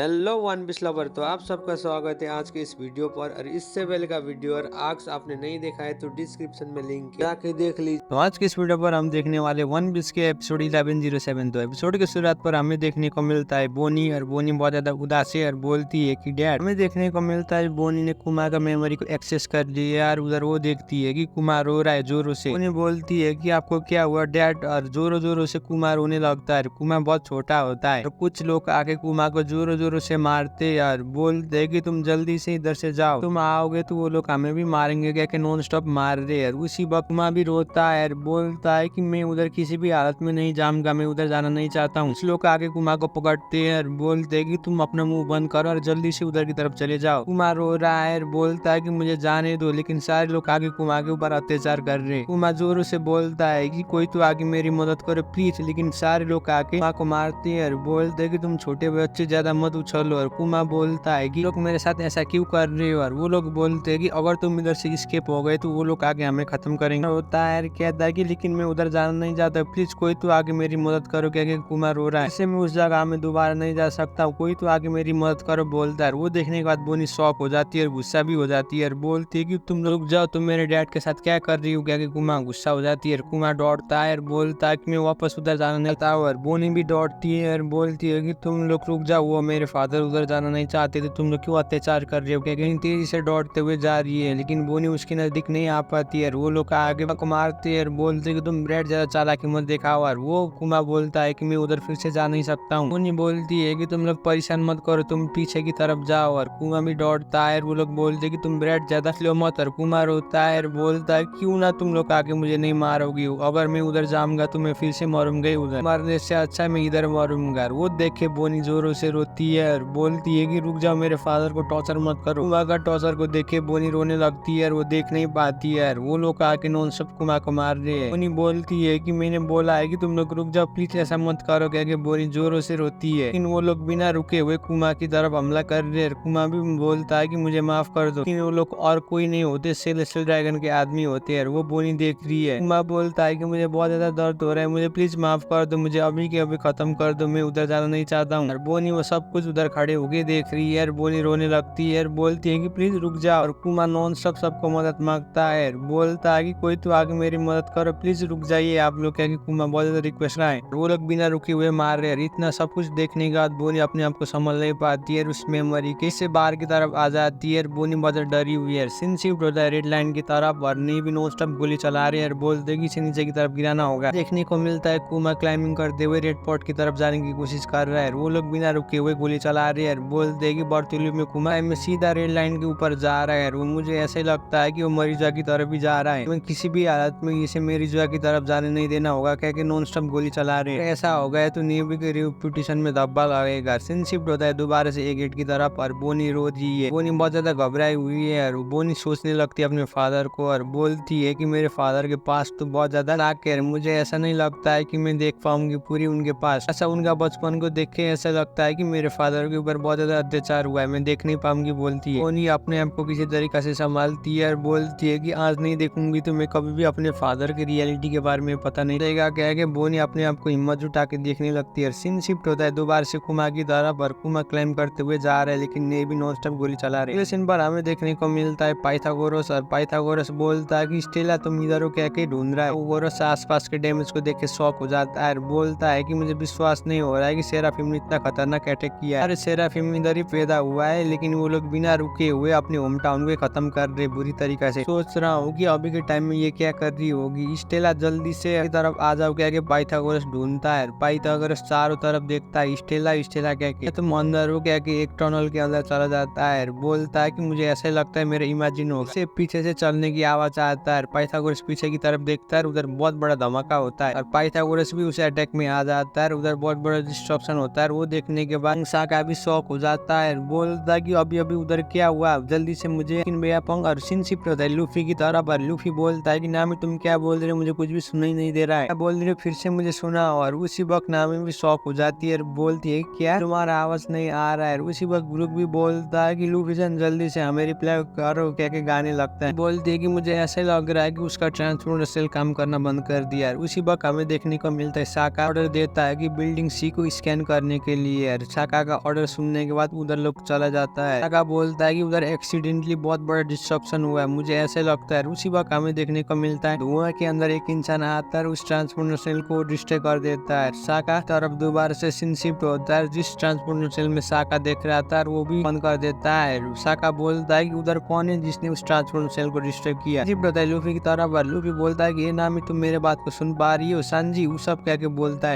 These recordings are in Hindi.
हेलो वन पीस लवर, तो आप सबका स्वागत है आज के इस वीडियो पर। और इससे पहले का वीडियो और आज आपने नहीं देखा है तो डिस्क्रिप्शन में लिंक है, जाके देख लीजिए। तो आज के इस वीडियो पर हम देखने वाले वन पीस के एपिसोड 1107। तो एपिसोड की शुरुआत पर हमें देखने को मिलता है बोनी, और बोनी बहुत ज्यादा उदास है और बोलती है कि डैड। हमें देखने को मिलता है बोनी ने कुमा का मेमोरी को एक्सेस कर लिया यार। उधर वो देखती है कि कुमार रो रहा है जोरों से। बोनी बोलती है कि आपको क्या हुआ डैड, और जोरों जोरों से कुमार रोने लगता है। कुमार बहुत छोटा होता है, तो कुछ लोग आके कुमार को जोरों जोरों से मारते यार। बोलते है कि तुम जल्दी से इधर से जाओ, तुम आओगे तो वो लोग हमें भी मारेंगे, क्या नॉन स्टॉप मार रहे यार। उसी वक्त कुमार भी रोता है, बोलता है कि मैं उधर किसी भी हालत में नहीं जाऊंगा, मैं उधर जाना नहीं चाहता हूँ। कुछ लोग आके कुमार को पकड़ते हैं और बोलते हैं कि तुम अपना मुंह बंद करो और जल्दी से उधर की तरफ चले जाओ। कुमार रो रहा है, बोलता है कि मुझे जाने दो, लेकिन सारे लोग आगे कुमार के ऊपर अत्याचार कर रहे हैं। कुमार जोरों से बोलता है कि कोई तो आगे मेरी मदद करो प्लीज, लेकिन सारे लोग आके कुमार को मारते हैं और बोलते हैं कि तुम छोटे बच्चे ज्यादा मत उछलो। और कुमार बोलता है कि लोग मेरे साथ ऐसा क्यों कर रहे हो। और वो लोग बोलते हैं कि अगर तुम इधर से स्केप हो गए तो वो लोग आगे हमें खत्म करेंगे। होता है कहता है कि लेकिन मैं उधर जाना नहीं चाहता, प्लीज कोई तो आगे मेरी मदद करो, क्या कुमार रो रहा है, इससे मैं उस जगह में दोबारा नहीं जा सकता, कोई तो आगे मेरी मदद करो बोलता है। वो देखने के बाद बोनी शॉक हो जाती है और गुस्सा भी हो जाती है और बोलती है कि तुम रुक जाओ, तुम मेरे डैड के साथ क्या कर रही हो, क्या कुमार गुस्सा हो जाती है। कुमार दौड़ता है और बोलता है कि मैं वापस उधर जाना नहीं चाहता। और बोनी भी दौड़ती है और बोलती है कि तुम लोग रुक जाओ, वो मेरे फादर उधर जाना नहीं चाहते थे, तुम लोग क्यों अत्याचार कर रहे हो, क्या तेजी से दौड़ते हुए जा रही है। लेकिन बोनी उसके नजदीक नहीं आ पाती है। वो लोग आगे को मारते हैं और बोलते कि तुम ब्रेड ज्यादा चालाकी मत दिखाओ। और वो कुमार बोलता है कि मैं उधर फिर से जा नहीं सकता हूँ। बोनी बोलती है कि तुम लोग परेशान मत करो, तुम पीछे की तरफ जाओ। और कुमार भी दौड़ता है। वो लोग बोलते हैं कि तुम ब्रेड ज्यादा स्लो मत। और कुमार होता है और बोलता है क्यों ना तुम लोग आके मुझे नहीं मारोगी, अगर मैं उधर जाऊंगा तो मैं फिर से मरूंगा उधर, मारने से अच्छा मैं इधर मरूंगा। वो देखे बोनी जोरों से रोती है और बोलती है कि रुक जाओ, मेरे फादर को टॉर्चर मत करो। कुमार का टॉर्चर को देखे बोनी रोने लगती है और वो देख नहीं पाती है। वो लोग आके नॉन स्टॉप कुमार को मार रहे हैं। बोनी बोलती है कि मैंने बोला है कि तुम लोग रुक जाओ, प्लीज ऐसा मत करो, क्या बोनी जोरों से रोती है। लेकिन वो लोग बिना रुके हुए कुमार की तरफ हमला कर रहे हैं। कुमार भी बोलता है कि मुझे माफ कर दो, लेकिन वो लोग और कोई नहीं होते, सेलेस्टियल ड्रैगन के आदमी होते हैं। वो बोनी देख रही है। कुमार बोलता है कि मुझे बहुत ज्यादा दर्द हो रहा है, मुझे प्लीज माफ कर दो, मुझे अभी के अभी खत्म कर दो, मैं उधर जाना नहीं चाहता हूँ। और बोनी वो सब कुछ उधर खड़े होके देख रही है। बोनी रोने लगती है, बोलती है कि प्लीज रुक जाओ। और कुमार नॉन स्टॉप सबको मदद मांगता है, बोलता है कि कोई तो आगे मेरी मदद करो, प्लीज रुक जाइए आप लोग, क्या कुमार बहुत ज्यादा रिक्वेस्ट है। वो लोग बिना रुके हुए मार रहे हैं। इतना सब कुछ देखने के बाद बोनी अपने आप को संभल नहीं पाती है, उस मेमोरी के से बाहर की तरफ आ जाती है। बोनी बहुत डरी हुई है। सीन शिफ्ट होता है रेड लाइन की तरफ और नी भी नॉन स्टॉप गोली चला रहे हैं, बोलते कि इसे नीचे की तरफ गिराना होगा। देखने को मिलता है कुमार क्लाइंबिंग करते हुए रेड पॉट की तरफ जाने की कोशिश कर रहा है। वो लोग बिना रुके हुए गोली चला रहे हैं, बोलते कि बर्तुल्यू में कुमार में सीधा रेड लाइन के ऊपर जा रहा है। वो मुझे ऐसे लगता है कि वो मरीजा की तरफ भी जा रहा है, मैं किसी भी हालत में इसे मरीजा की तरफ जाने नहीं देना होगा, क्या नॉन स्टॉप गोली चला रहे हैं। ऐसा हो गया तो नेवी के रेपुटेशन में धब्बा लगेगा। सीन शिफ्ट होता है दोबारा से ए गेट की तरफ और बोनी रो रही है। बोनी बहुत ज्यादा घबराई हुई है और बोनी सोचने लगती है अपने फादर को और बोलती है कि मेरे फादर के पास तो बहुत ज्यादा लाख है, मुझे ऐसा नहीं लगता है कि मैं देख पाऊंगी पूरी उनके पास। ऐसा उनका बचपन को देख के ऐसा लगता है कि मेरे फादर के ऊपर बहुत ज्यादा अत्याचार हुआ है, मैं देख नहीं पाऊंगी बोलती है। बोनी अपने आप को किसी तरीके से संभालती है और बोलती है कि आज नहीं देखूंगी तो मैं कभी भी अपने फादर की रियलिटी के बारे में पता नहीं रहेगा, क्या कि बोनी अपने आप को हिम्मत जुटा के देखने लगती है। सीन शिफ्ट होता है दोबारा से कुमार की तरफ और कुमार क्लाइम करते हुए जा रहा है, लेकिन ने भी नॉन स्टॉप गोली चला रहे हैं। सीन पर हमें देखने को मिलता है पाइथागोरस, और पाइथागोरस बोलता है कि स्टेला तुम इधर हो, क्या ढूंढ रहा है। गोरस आसपास के डैमेज को देख के शॉक हो जाता है, बोलता है कि मुझे विश्वास नहीं हो रहा है कि सेराफिम ने इतना खतरनाक अटैक किया है। अरे सेराफिम इधर ही पैदा हुआ है, लेकिन वो लोग बिना रुके हुए अपने होम टाउन को खत्म कर रहे बुरी तरीके से। सोच रहा हूँ कि अभी के टाइम में ये क्या कर रही होगी। स्टेला जल्दी से तरफ आ जाओ, क्या कि पाइथागोरस ढूंढता है। पाइथागोरस चारों तरफ देखता है, स्टेला स्टेला क्या कि तुम अंदर हो, क्या कि एक टनल के अंदर चला जाता है। बोलता है कि मुझे ऐसा लगता है मेरे इमेजिन हो, से पीछे से चलने की आवाज आता है। पाइथागोरस पीछे की तरफ देखता है, उधर बहुत बड़ा धमाका होता है और पाइथागोरस भी उस अटैक में आ जाता है। उधर बहुत बड़ा डिस्ट्रक्शन होता है। वो देखने के बाद साका भी शॉक हो जाता है, बोलता है कि अभी अभी उधर क्या हुआ, जल्दी से मुझे पंग और सीन शिफ्ट होता है लूफी की तरफ। और लूफी बोलता है कि नामी तुम क्या बोल रहे हो, मुझे कुछ भी सुनाई नहीं दे रहा है, क्या बोल रहे हो फिर से मुझे सुना। और उसी वक्त नामी भी शॉक हो जाती है, बोलती है क्या तुम्हारा आवाज नहीं आ रहा है। उसी वक्त ब्रुक भी बोलता है कि लूफी जल्दी से हमें रिप्लाई करो, क्या के गाने लगता है। बोलती है कि मुझे ऐसा लग रहा है कि उसका ट्रांसपोर्टर सेल काम करना बंद कर दिया। उसी वक्त हमें देखने को मिलता है साका ऑर्डर देता है कि बिल्डिंग सी को स्कैन करने के लिए। साका का ऑर्डर सुनने के बाद उधर लोग चला जाता है। साका बोलता है कि उधर एक्सीडेंटली बहुत बड़ा डिस्ट्रक्शन हुआ है, मुझे ऐसे लगता है। उसी वक्त हमें देखने को मिलता है धुआं के अंदर एक इंसान आता है, उस ट्रांसपोर्टर सेल को डिस्ट्रॉय कर देता है। साका तरफ दोबारा से सीन शिफ्ट होता है, जिस ट्रांसपोर्टर सेल में साका देख रहा था वो भी बंद कर देता है। साका बोलता है कि उधर कौन है जिसने उस ट्रांसपोर्टर सेल को डिस्ट्रॉय किया। शिफ्ट होता है लूफी की तरफ, लूफी बोलता है कि ये नामी तुम मेरे बात को सुन पा रही हो? सांजी वो सब कह के बोलता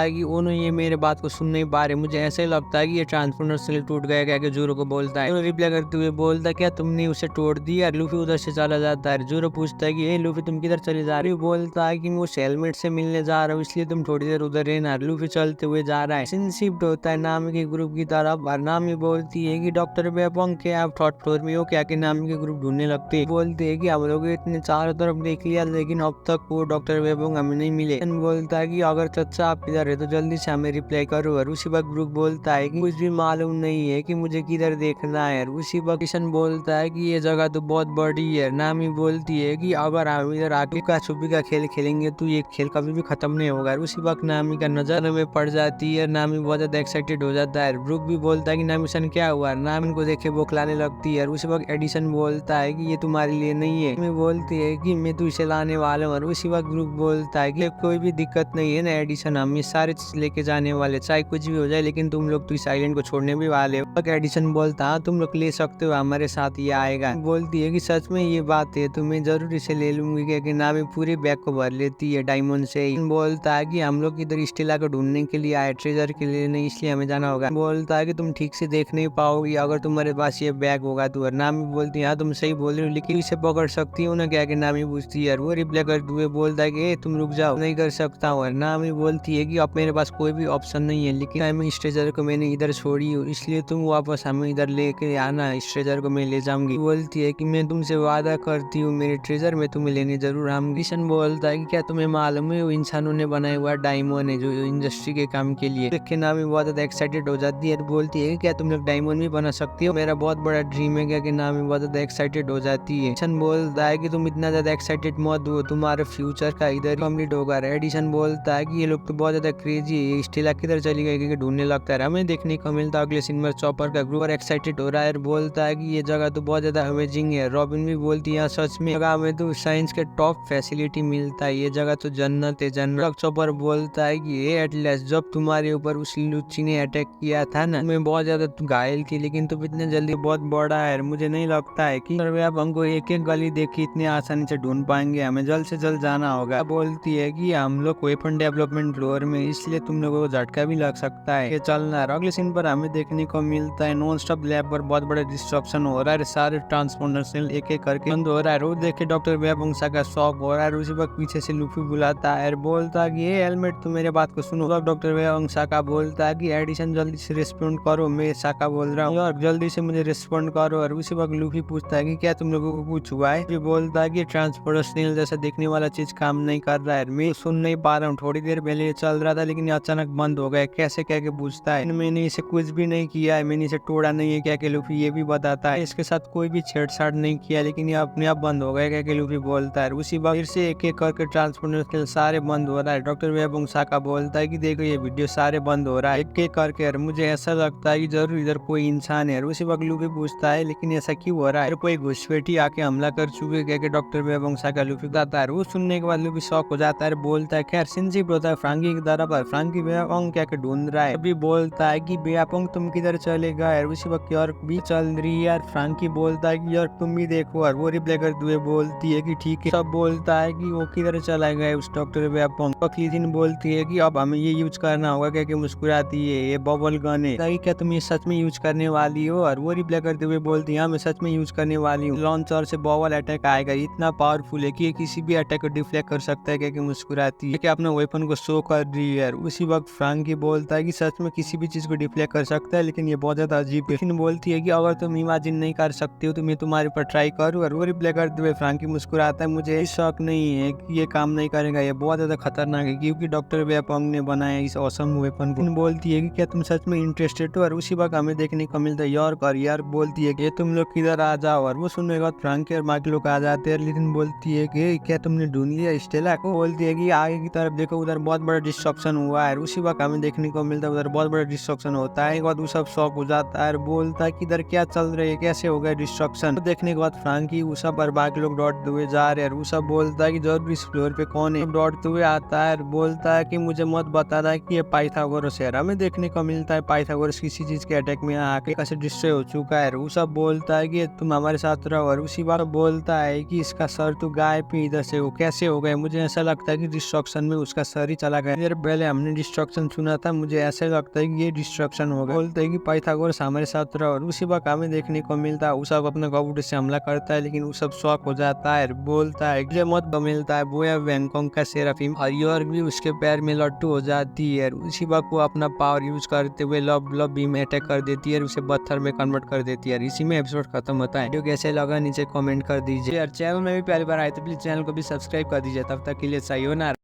है कि ओनो ये मेरे बात को सुन नहीं पा रहे, मुझे ऐसे लगता है कि ये ट्रांसपोर्टर सेल टूट गया कह के जोरो को बोलता है। रिप्लाई करते हुए बोलता है क्या तुमने उसे तोड़ दिया? लूफी उधर से चला जाता है। जोरो पूछता है कि ए लूफी तुम किधर चले जा रही हो? बोलता है कि मैं उस हेलमेट से मिलने जा रहा हूँ, इसलिए तुम थोड़ी देर उधर रहना। लूफी चलते हुए जा रहा है। सीन शिफ्ट होता है नामी के ग्रुप की तरफ, और नामी बोलती है कि डॉक्टर वेपंग के आप थर्ड फ्लोर में हो क्या? कि नामी के ग्रुप ढूंढने लगते हैं। बोलते है कि हम लोग इतने चारों तरफ देख लिया लेकिन अब तक वो डॉक्टर वेपंग हमें नहीं मिले। बोलता है कि अगर चचा आप किधर है तो जल्दी से हमें रिप्लाई करो। और उसी वक्त ग्रुप बोलता है कि कुछ भी मालूम नहीं है कि मुझे किधर देखना है। उसी वक्त किशन बोलता है कि ये जगह तो बहुत बड़ी है। नामी बोलती है कि अगर हम इधर आके का छुपी का खेल खेलेंगे तो ये खेल कभी भी खत्म नहीं होगा। उसी वक्त नामी का नजर में पड़ जाती है, नामी बहुत ज्यादा एक्साइटेड हो जाता है। ब्रुक भी बोलता है कि नामी सन क्या हुआ? नामी को देखे बौखलाने लगती है। उसी वक्त एडिशन बोलता है कि ये तुम्हारे लिए नहीं है। नामी बोलती है कि मैं तो इसे लाने वाला हूँ। और उसी वक्त ब्रुक बोलता है कि कोई भी दिक्कत नहीं है ना एडिशन, हम ये सारे चीज लेके जाने वाले, चाहे कुछ भी हो जाए, लेकिन तुम लोग तो इस आइलैंड को छोड़ने भी वाले हो। एडिशन बोलता है तुम लोग ले सकते हो, हमारे साथ ये आएगा। बोलती है कि सच में ये बात है तो मैं जरूर इसे ले लूंगी। क्योंकि नामी पूरे बैग को भर लेती है डायमंड से। बोलता है कि हम लोग इधर स्टेला को ढूंढने के लिए आए, ट्रेजर के लिए नहीं, इसलिए हमें जाना होगा। बोलता है कि तुम ठीक से देख नहीं पाओगी अगर तुम्हारे पास ये बैग होगा तो। नामी बोलती है हाँ तुम सही बोल रही हो, लेकिन इसे पकड़ सकती हो ना क्या? कि नामी पूछती है। वो रिप्लाई करते हुए बोलता है कि तुम रुक जाओ, नहीं कर सकता हूँ। नामी बोलती है कि अब मेरे पास कोई भी ऑप्शन नहीं है, लेकिन मैं स्ट्रेजर को मैंने इधर छोड़ी हूँ, इसलिए तुम वापस हमें इधर लेके आना, स्ट्रेजर को मैं ले जाऊंगी। बोलती है कि मैं तुमसे वादा करती हूँ मेरे ट्रेजर में तुम्हें लेने जरूर आऊंगी। किशन बोलता है कि क्या तुम्हें मालूम है वो इंसानों ने बनाया हुआ डायमंड है जो इंडस्ट्री के काम के लिए। देख के नामी बहुत ज्यादा एक्साइटेड हो जाती है। बोलती है क्या तुम लोग डायमंड भी बना सकती हो? मेरा बहुत बड़ा ड्रीम है। क्या कि नामी बहुत ज्यादा एक्साइटेड हो जाती है। किशन बोलता है कि तुम इतना ज्यादा एक्साइटेड मत हो, तुम्हारे फ्यूचर का इधर कंप्लीट होगा। एडिशन बोलता है कि ये लोग तो बहुत ज्यादा क्रेजी है, स्टेला किधर चली गई क्योंकि ढूंढने लगता है। हमें देखने को मिलता है अगले सीन में चॉपर का ग्रुप और एक्साइटेड हो रहा है। बोलता है कि ये जगह तो बहुत ज्यादा अमेजिंग है। रॉबिन भी बोलती है सच में जगह में तो साइंस के टॉप फैसिलिटी मिलता है, ये जगह तो जन्नत है जन्नत। चॉपर बोलता है कि ये एटलस जब तुम्हारे ऊपर उस लुच्ची ने अटैक किया था ना, मैं बहुत ज्यादा घायल थी, लेकिन तुम इतने जल्दी बहुत बड़ा है, मुझे नहीं लगता है कि आप हमको एक एक गली देखी इतनी आसानी से ढूंढ पाएंगे, हमें जल्द से जल्द जाना होगा। बोलती है कि हम लोग वेपन डेवलपमेंट फ्लोर में, इसलिए तुम लोगों को झटका भी लग सकता है, ये चलना है। अगले सीन पर हमें देखने को मिलता है नॉन स्टॉप लैब पर बहुत बड़ा डिस्ट्रक्शन हो रहा है, सारे ट्रांसपोर्टर सेल एक एक करके बंद हो रहा है। रोज देख के डॉक्टर वेपंग का शॉक हो रहा है। उसी वक्त पीछे से लूफी बुलाता है, बोलता है कि ये हेलमेट तुम मेरे बात को सुनो। डॉक्टर वेपंग का बोलता है कि एडिशन जल्दी से रिस्पॉन्ड करो, मैं साका बोल रहा हूँ और जल्दी से मुझे रिस्पॉन्ड करो। और उसी वक्त लूफी पूछता है कि क्या तुम लोगों को कुछ हुआ है? बोलता है कि ट्रांसपोर्टर सेल जैसा दिखने वाला चीज काम नहीं कर रहा है, मैं सुन नहीं पा रहा हूँ, थोड़ी देर पहले ये चल रहा था लेकिन अचानक बंद हो गया, कैसे कह के पूछता है। मैंने इसे कुछ भी नहीं किया है, मैंने इसे तोड़ा नहीं है क्या के लूफी ये भी बताता है। इसके साथ कोई भी छेड़छाड़ नहीं किया, लेकिन ये अपने आप बंद हो गया क्या के लूफी बोलता है। उसी वक्त फिर से एक एक करके ट्रांसपोर्टर सेल सारे बंद हो रहा है। डॉक्टर वेपंग साका बोलता है कि देखो ये वीडियो सारे बंद हो रहा है एक एक करके, मुझे ऐसा लगता है कि जरूर इधर कोई इंसान है। उसी वक्त लूफी पूछता है लेकिन ऐसा क्यों हो रहा है, कोई घुसपैठी आके हमला कर चुके क्या? डॉक्टर वेपंग साका लूफी बताता है। वो सुनने के बाद लूफी शॉक हो जाता है, बोलता है खैर सिंसिप होता है फ्रांकी की तरफ, फ्रांकी वेपंग क्या ढूंढ रहा है। अभी बोलता है कि वेपंग तुम किधर चले गए? उसी वक्त यार भी चल रही है यार। फ्रांकी बोलता है कि यार तुम भी देखो, और वो रिप्लाई करते हुए बोलती है कि ठीक है। सब बोलता है कि वो किधर चला गया उस डॉक्टर वेपंग। क्लीथिन बोलती है कि अब हमें ये यूज करना होगा क्या? मुस्कुराती है, ये बबल गन है, क्या तुम ये सच में यूज करने वाली हो? और वो रिप्लाई करते हुए बोलती है मैं सच में यूज करने वाली हूँ, लॉन्चर से बबल अटैक आएगा, इतना पावरफुल है कि ये किसी भी अटैक को डिफ्लेक्ट कर सकता है। क्या मुस्कुराती है कि अपना वेपन को शो कर रही है। उसी वक्त फ्रांकी बोलता है कि सच में किसी भी चीज को डिफ्लेक्ट कर सकता है, लेकिन ये बहुत ज्यादा अजीब है। लेकिन बोलती है कि अगर तुम इमेजिन नहीं कर सकती हो तो मैं तुम्हारे ऊपर ट्राई करूँ। और वो रिप्लाई करते हुए फ्रांकी मुस्कुराता है, मुझे शक नहीं है कि ये काम नहीं करेगा, ये बहुत ज्यादा खतरनाक है क्योंकि डॉक्टर वेपंग ने बनाया इस ऑसम वेपन को। बोलती है कि क्या तुम सच में इंटरेस्टेड हो? और उसी वक्त हमें देखने को मिलता है योर करियर। बोलती है कि तुम लोग किधर आ जाओ। और वो सुनने के बाद फ्रांकी और बाकी लोग आ जाते हैं। लेकिन बोलती है कि क्या तुमने ढूंढ लिया स्टेला को? बोलती है कि आगे की तरफ देखो उधर बहुत बड़ा डिस्ट्रक्शन हुआ है। उसी वक्त हमें देखने को मिलता है उधर बहुत बड़ा डिस्ट्रक्शन होता है। एक बाद वो सब शॉक हो जाता है और बोलता है कि इधर क्या चल रही है, कैसे हो गया डिस्ट्रक्शन। तो देखने के बाद फ्रांकी वो सब और बाकी लोग दौड़ते हुए जा रहे हैं। वो सब बोलता है कि जरूर इस फ्लोर पे कौन है। दौड़ते हुए आता है और बोलता है कि मुझे मत बताना कि ये पाइथागोरस है। हमें देखने को मिलता है पाइथागोरस किसी चीज के अटैक में आके कैसे डिस्ट्रॉय हो चुका है। वो सब बोलता है कि तुम हमारे साथ रहो और उसी बार बोलता है कि इसका सर तो गायब ही इधर से वो कैसे हो गए। मुझे ऐसा लगता है कि डिस्ट्रक्शन में उसका सर ही चला गया। यार पहले हमने डिस्ट्रक्शन सुना था, मुझे ऐसा लगता है कि ये डिस्ट्रक्शन होगा। बोलते हैं कि पाइथागोरस हमारे साथ रहो और उसी वक्त हमें देखने को मिलता है वो सब अपने कबूतर से हमला करता है, लेकिन वो सब शॉक हो जाता है। बोलता है मुझे मत मिलता है वो है वेंगकोंग का सेराफिम और योर भी उसके पैर में लट्टू हो जाती है। उसी वक्त वो अपना पावर यूज करते हुए लव बीम अटैक कर देती है, उसे पत्थर में कन्वर्ट कर देती है। इसी में एपिसोड खत्म होता है। वीडियो कैसे लगा नीचे कमेंट कर दीजिए और चैनल में भी पहली बार आए तो प्लीज चैनल को भी सब्सक्राइब कर दीजिए। तब तक के लिए सायोनारा।